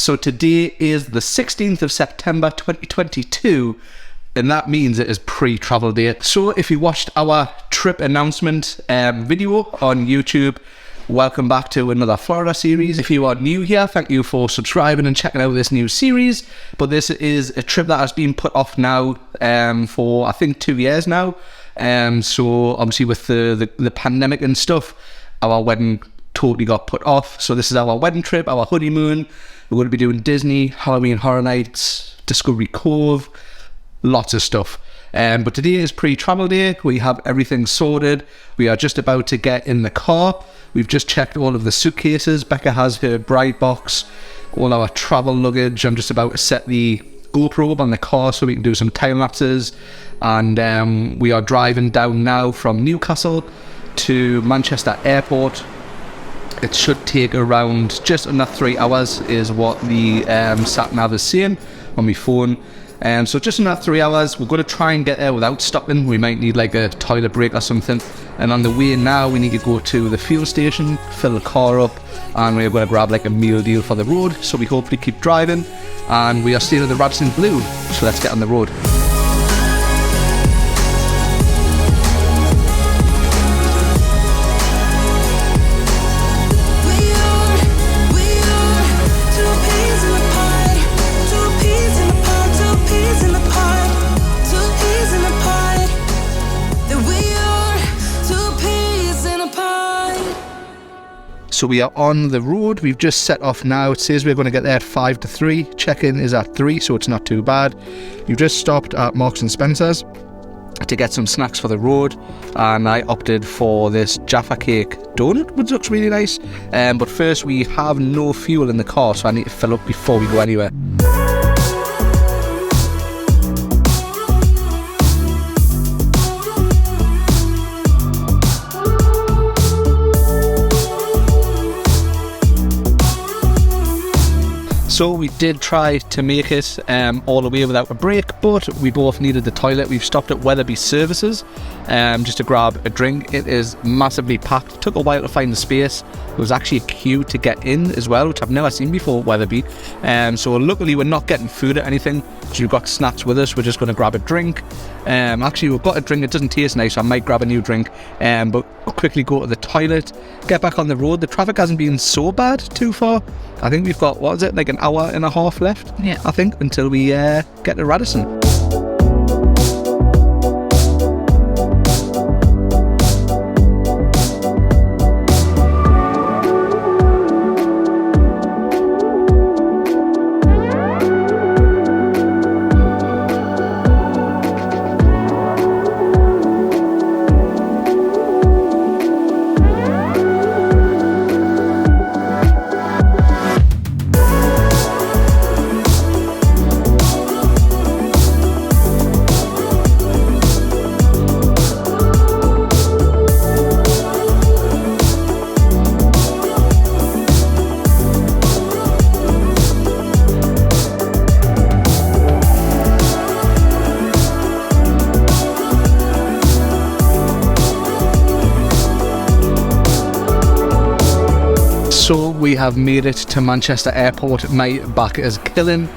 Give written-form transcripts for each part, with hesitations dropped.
So today is the 16th of September 2022, and that means it is pre-travel day. So if you watched our trip announcement video on YouTube, welcome back to another Florida series. If you are new here, thank you for subscribing and checking out this new series. But this is a trip that has been put off now for I think 2 years now. So obviously with the pandemic and stuff, our wedding totally got put off. So this is our wedding trip, our honeymoon. We're going to be doing Disney, Halloween Horror Nights, Discovery Cove, lots of stuff. But today is pre-travel day. We have everything sorted. We are just about to get in the car. We've just checked all of the suitcases. Becca has her bride box, all our travel luggage. I'm just about to set the GoPro up on the car so we can do some time lapses. And we are driving down now from Newcastle to Manchester Airport. It should take around just under 3 hours is what the sat nav is saying on my phone. So just in that 3 hours, we're going to try and get there without stopping. We might need like a toilet break or something. And on the way now, we need to go to the fuel station, fill the car up, and we're going to grab like a meal deal for the road. So we hopefully keep driving, and we are staying at the Radisson Blu. So let's get on the road. So we are on the road. We've just set off now. It says we're going to get there at 5 to 3. Check-in is at 3, so it's not too bad. We've just stopped at Marks and Spencer's to get some snacks for the road, and I opted for this Jaffa Cake donut, which looks really nice. But first, we have no fuel in the car, so I need to fill up before we go anywhere. So we did try to make it all the way without a break, but we both needed the toilet. We've stopped at Weatherby Services just to grab a drink. It is massively packed. It took a while to find the space. There was actually a queue to get in as well, which I've never seen before at Weatherby. So luckily we're not getting food or anything, so we've got snacks with us. We're just going to grab a drink. Actually, we've got a drink. It doesn't taste nice, so I might grab a new drink. But we'll quickly go to the toilet, get back on the road. The traffic hasn't been so bad too far. I think we've got, what is it, like an hour and a half left? Yeah. I think, until we get to Radisson. So we have made it to Manchester Airport. My back is killing.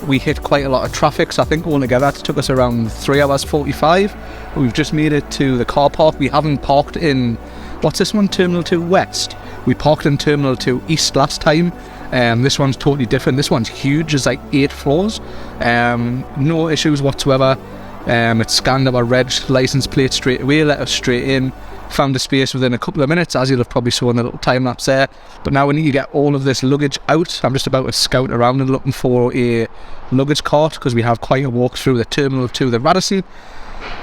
We hit quite a lot of traffic, so I think altogether it took us around 3 hours 45. We've just made it to the car park. We haven't parked in, what's this one, Terminal 2 West. We parked in Terminal 2 East last time. This one's totally different. This one's huge, it's like 8 floors. No issues whatsoever. It scanned our reg license plate straight away, let us straight in. Found a space within a couple of minutes, as you'll have probably saw in the little time lapse there. But now we need to get all of this luggage out. I'm just about to scout around and looking for a luggage cart, because we have quite a walk through the terminal to the Radisson.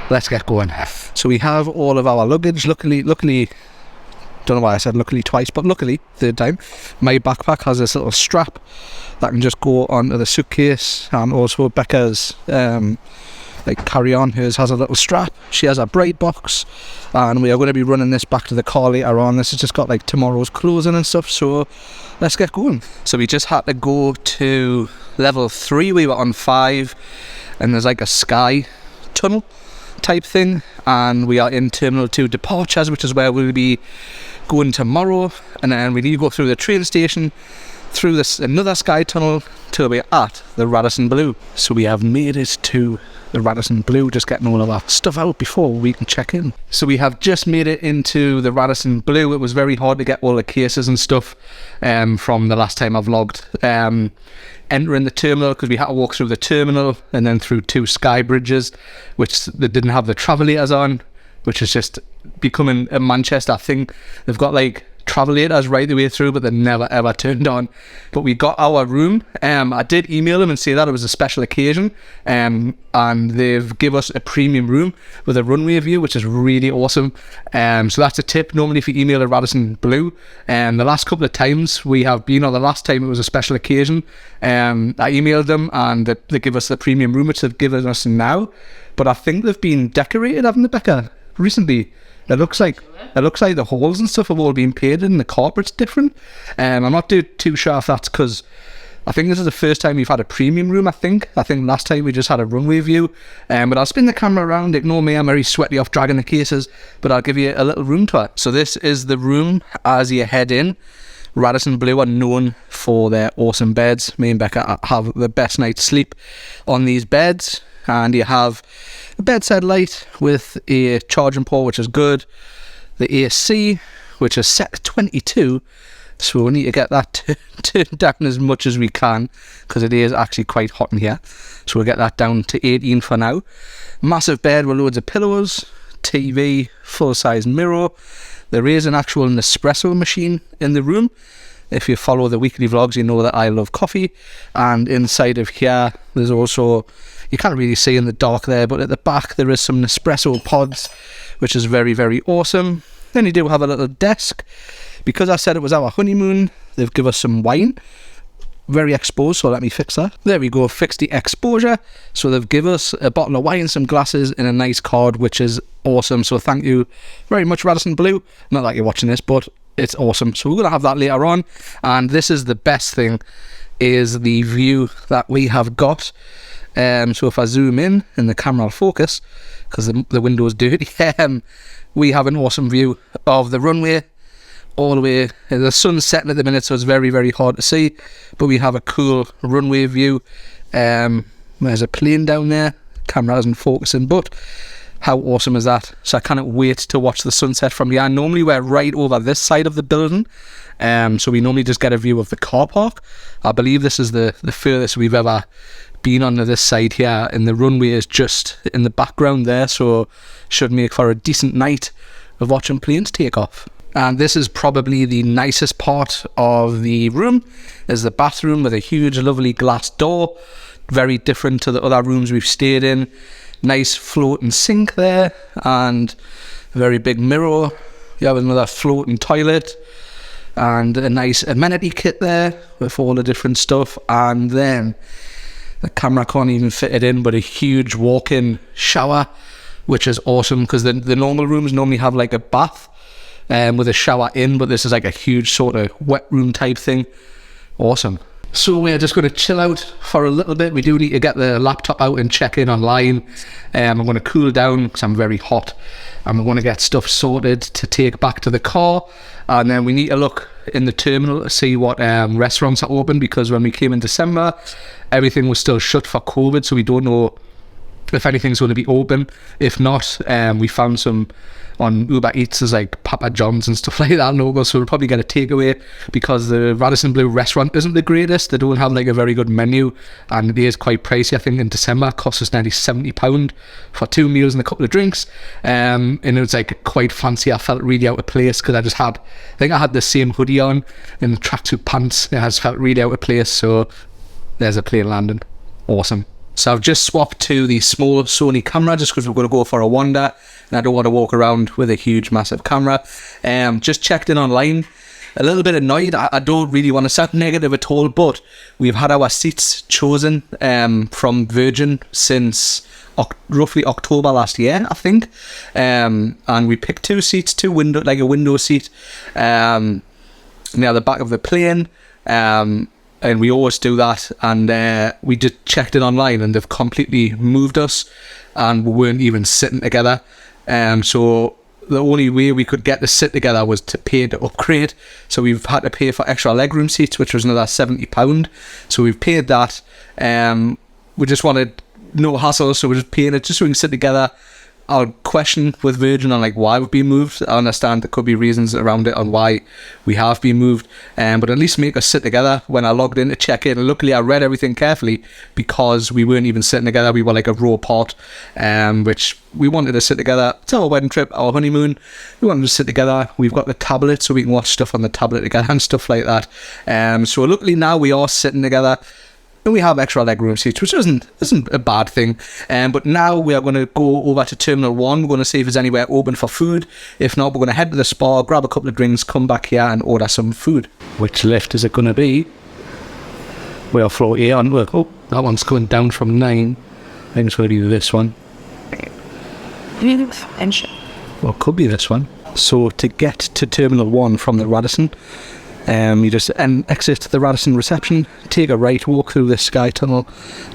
Let's get going. So we have all of our luggage. Luckily, don't know why I said luckily twice, but luckily, third time, my backpack has this little strap that can just go onto the suitcase, and also Becca's like carry on, hers has a little strap. She has a bright box, and we are going to be running this back to the car later on. This has just got like tomorrow's closing and stuff, so let's get going. So we just had to go to level 3. We were on 5, and there's like a sky tunnel type thing, and we are in Terminal 2 departures, which is where we'll be going tomorrow. And then we need to go through the train station, through this another sky tunnel till we're at the Radisson Blu. So we have made it to the Radisson Blu, just getting all of our stuff out before we can check in. So we have just made it into the Radisson Blu. It was very hard to get all the cases and stuff from the last time I vlogged. Entering the terminal, because we had to walk through the terminal and then through 2 sky bridges, which they didn't have the travellators on, which is just becoming a Manchester thing. They've got like travellators right the way through, but they're never ever turned on. But we got our room. I did email them and say that it was a special occasion, and they've give us a premium room with a runway view, which is really awesome. So that's a tip. Normally if you email a Radisson Blu, the last couple of times we have been, or the last time it was a special occasion, I emailed them and they give us the premium room, which they've given us now. But I think they've been decorated, haven't they, Becca, recently? It looks like the halls and stuff have all been painted and the carpet's different. I'm not too sure if that's because I think this is the first time we've had a premium room. I think last time we just had a runway view. But I'll spin the camera around. Ignore me, I'm very sweaty off dragging the cases, but I'll give you a little room tour. So this is the room as you head in. Radisson Blu are known for their awesome beds. Me and Becca have the best night's sleep on these beds. And you have a bedside light with a charging port, which is good. The AC, which is set to 22, so we need to get that turned down as much as we can, because it is actually quite hot in here. So we'll get that down to 18 for now. Massive bed with loads of pillows, TV, full-size mirror. There is an actual Nespresso machine in the room. If you follow the weekly vlogs, you know that I love coffee. And inside of here, there's also, you can't really see in the dark there, but at the back there is some Nespresso pods, which is very, very awesome. Then you do have a little desk. Because I said it was our honeymoon, they've given us some wine. Very exposed, so let me fix that. There we go, fix the exposure. So they've given us a bottle of wine, some glasses, and a nice card, which is awesome. So thank you very much, Radisson Blu. Not that you're watching this, but it's awesome. So we're going to have that later on. And this is the best thing, is the view that we have got. So if I zoom in and the camera will focus, because the window's dirty, we have an awesome view of the runway all the way. The sun's setting at the minute, so it's very, very hard to see, but we have a cool runway view. There's a plane down there, camera isn't focusing, but how awesome is that? So I cannot wait to watch the sunset from here. Normally we're right over this side of the building, so we normally just get a view of the car park. I believe this is the furthest we've ever been on this side here, and the runway is just in the background there, so should make for a decent night of watching planes take off. And this is probably the nicest part of the room, is the bathroom with a huge lovely glass door, very different to the other rooms we've stayed in. Nice floating sink there, and a very big mirror. You have another floating toilet, and a nice amenity kit there with all the different stuff. And then the camera can't even fit it in, but a huge walk-in shower, which is awesome, because the normal rooms normally have like a bath with a shower in, but this is like a huge sort of wet room type thing. Awesome. So we're just going to chill out for a little bit. We do need to get the laptop out and check in online. I'm going to cool down because I'm very hot, and we're going to get stuff sorted to take back to the car. And then we need to look in the terminal to see what restaurants are open, because when we came in December, everything was still shut for COVID, so we don't know if anything's going to be open. If not, we found some on Uber Eats, as like Papa John's and stuff like that logo, so we'll probably get a takeaway, because the Radisson Blu restaurant isn't the greatest. They don't have like a very good menu, and it is quite pricey. I think in December it cost us nearly £70 for 2 meals and a couple of drinks, and it was like quite fancy. I felt really out of place, because I think I had the same hoodie on and the tracksuit pants. I just felt really out of place. So there's a plane landing. Awesome. So I've just swapped to the small Sony camera, just because we're going to go for a wander, and I don't want to walk around with a huge massive camera. Just checked in online. A little bit annoyed. I don't really want to sound negative at all, but we've had our seats chosen from Virgin since roughly October last year, I think. And we picked 2 seats, a window seat near the back of the plane. And we always do that, and we just checked it online, and they've completely moved us, and we weren't even sitting together. So the only way we could get to sit together was to pay to upgrade. So we've had to pay for extra legroom seats, which was another £70. So we've paid that. We just wanted no hassle, so we're just paying it just so we can sit together. I'll question with Virgin on like why we've been moved. I understand there could be reasons around it on why we have been moved, but at least make us sit together. When I logged in to check in, and luckily I read everything carefully because we weren't even sitting together. We were like a row apart, which we wanted to sit together. It's our wedding trip, our honeymoon. We wanted to sit together. We've got the tablet so we can watch stuff on the tablet together and stuff like that. So luckily now we are sitting together. And we have extra legroom seats, which isn't a bad thing. But now we are going to go over to Terminal 1. We're going to see if there's anywhere open for food. If not, we're going to head to the spa, grab a couple of drinks, come back here and order some food. Which lift is it going to be? We are floor A on work. Oh, that one's going down from 9. I think it's going to be this one. Well, it could be this one. So to get to Terminal 1 from the Radisson, you just exit the Radisson reception, take a right, walk through the sky tunnel,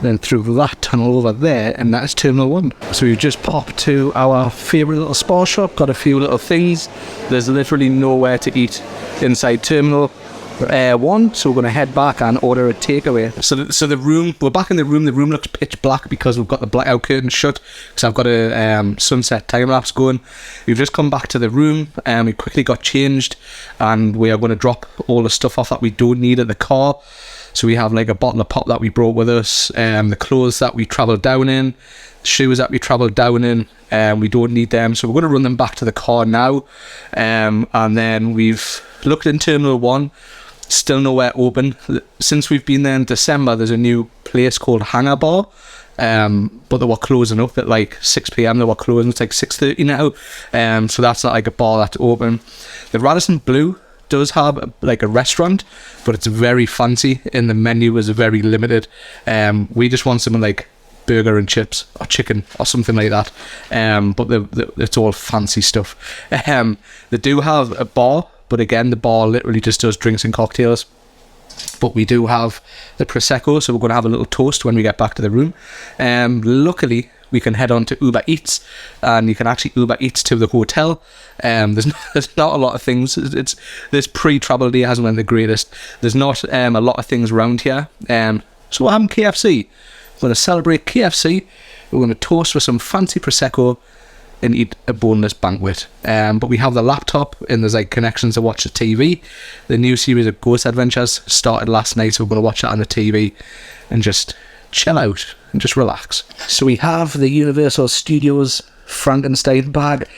then through that tunnel over there, and that's Terminal 1. So we've just popped to our favourite little spa shop, got a few little things. There's literally nowhere to eat inside Terminal 1, so we're going to head back and order a takeaway. So the room, we're back in the room. The room looks pitch black because we've got the blackout curtain shut, because I've got a sunset time lapse going. We've just come back to the room and we quickly got changed, and we are going to drop all the stuff off that we don't need at the car. So we have like a bottle of pop that we brought with us, the clothes that we travelled down in, shoes that we travelled down in, we don't need them, so we're going to run them back to the car now. And then we've looked in Terminal 1. Still nowhere open. Since we've been there in December, there's a new place called Hangar Bar, but they were closing up at like 6 p.m. They were closing. It's like 6:30 now, so that's not like a bar that's open. The Radisson Blu does have like a restaurant, but it's very fancy and the menu is very limited. We just want something like burger and chips or chicken or something like that, but it's all fancy stuff. They do have a bar, but again, the bar literally just does drinks and cocktails. But we do have the Prosecco, so we're going to have a little toast when we get back to the room. Luckily, we can head on to Uber Eats, and you can actually Uber Eats to the hotel. There's not a lot of things. This pre-travel day hasn't been the greatest. There's not a lot of things around here. So we're having KFC. We're going to celebrate KFC. We're going to toast with some fancy Prosecco and eat a boneless banquet. But we have the laptop and there's like connections to watch the TV. The new series of Ghost Adventures started last night, so we're going to watch that on the TV and just chill out and just relax. So we have the Universal Studios Frankenstein bag,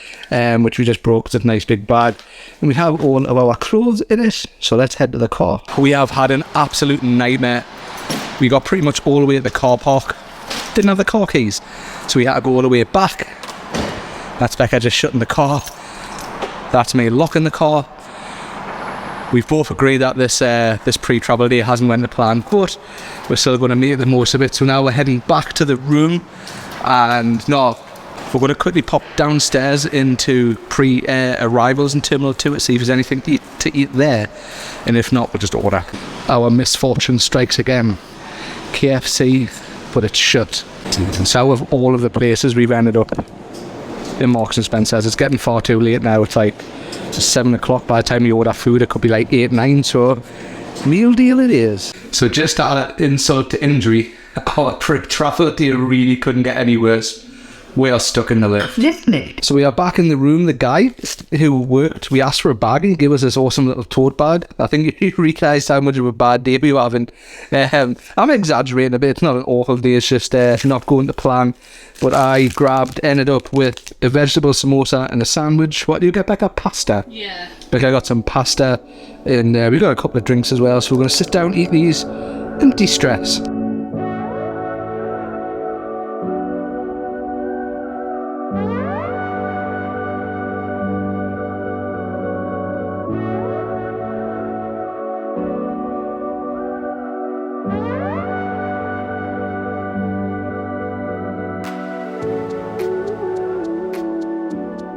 which we just broke. It's a nice big bag, and we have all of our clothes in it. So let's head to the car. We have had an absolute nightmare. We got pretty much all the way at the car park, didn't have the car keys, so we had to go all the way back. That's Becca just shutting the car. That's me locking the car. We've both agreed that this pre-travel day hasn't went to plan, but we're still going to make the most of it. So now we're heading back to the room, and no, we're going to quickly pop downstairs into pre-arrivals in Terminal 2 to see if there's anything to eat there, and if not, we'll just order. Our misfortune strikes again. KFC, but it's shut. So with all of the places we've ended up in Marks and Spencer's, it's getting far too late now. It's like 7 o'clock. By the time you order food, it could be like 8, 9, so meal deal it is. So just out of insult to injury, our pre-travel day really couldn't get any worse. We are stuck in the lift. So we are back in the room. The guy who worked, we asked for a bag and he gave us this awesome little tote bag. I think he realised how much of a bad day we were having. I'm exaggerating a bit. It's not an awful day. It's just not going to plan. But I ended up with a vegetable samosa and a sandwich. What do you get, Becca? Pasta? Yeah. Becca got some pasta, and we got a couple of drinks as well. So we're going to sit down, eat these, and de-stress.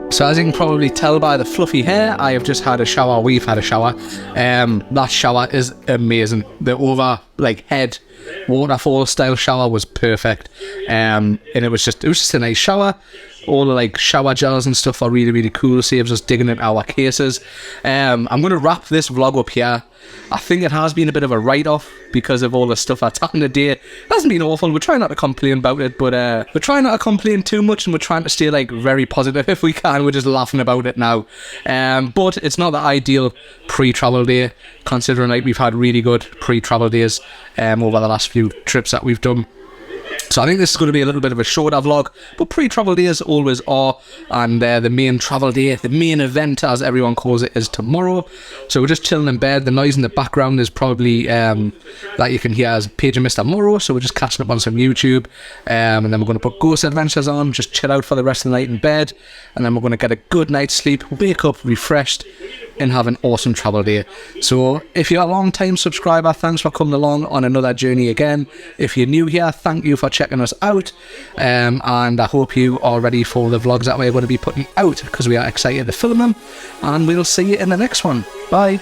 So as you can probably tell by the fluffy hair, I have just had a shower. We've had a shower. That shower is amazing. The over like head waterfall style shower was perfect. And it was just a nice shower. All the like shower gels and stuff are really, really cool. Saves us digging into our cases. I'm going to wrap this vlog up here. I think it has been a bit of a write-off because of all the stuff that's happened today. It hasn't been awful. We're trying not to complain about it, but we're trying not to complain too much, and we're trying to stay like very positive if we can. We're just laughing about it now. But it's not the ideal pre-travel day, considering like we've had really good pre-travel days over the last few trips that we've done. So I think this is going to be a little bit of a shorter vlog, but pre-travel days always are, and the main travel day, the main event as everyone calls it, is tomorrow. So we're just chilling in bed. The noise in the background is probably that you can hear as Paige and Mr. Morrow, so we're just catching up on some YouTube, and then we're going to put Ghost Adventures on, just chill out for the rest of the night in bed, and then we're going to get a good night's sleep, wake up refreshed, and have an awesome travel day. So if you're a long time subscriber, thanks for coming along on another journey again. If you're new here, thank you for checking us out, and I hope you are ready for the vlogs that we're going to be putting out, because we are excited to film them, and we'll see you in the next one. Bye.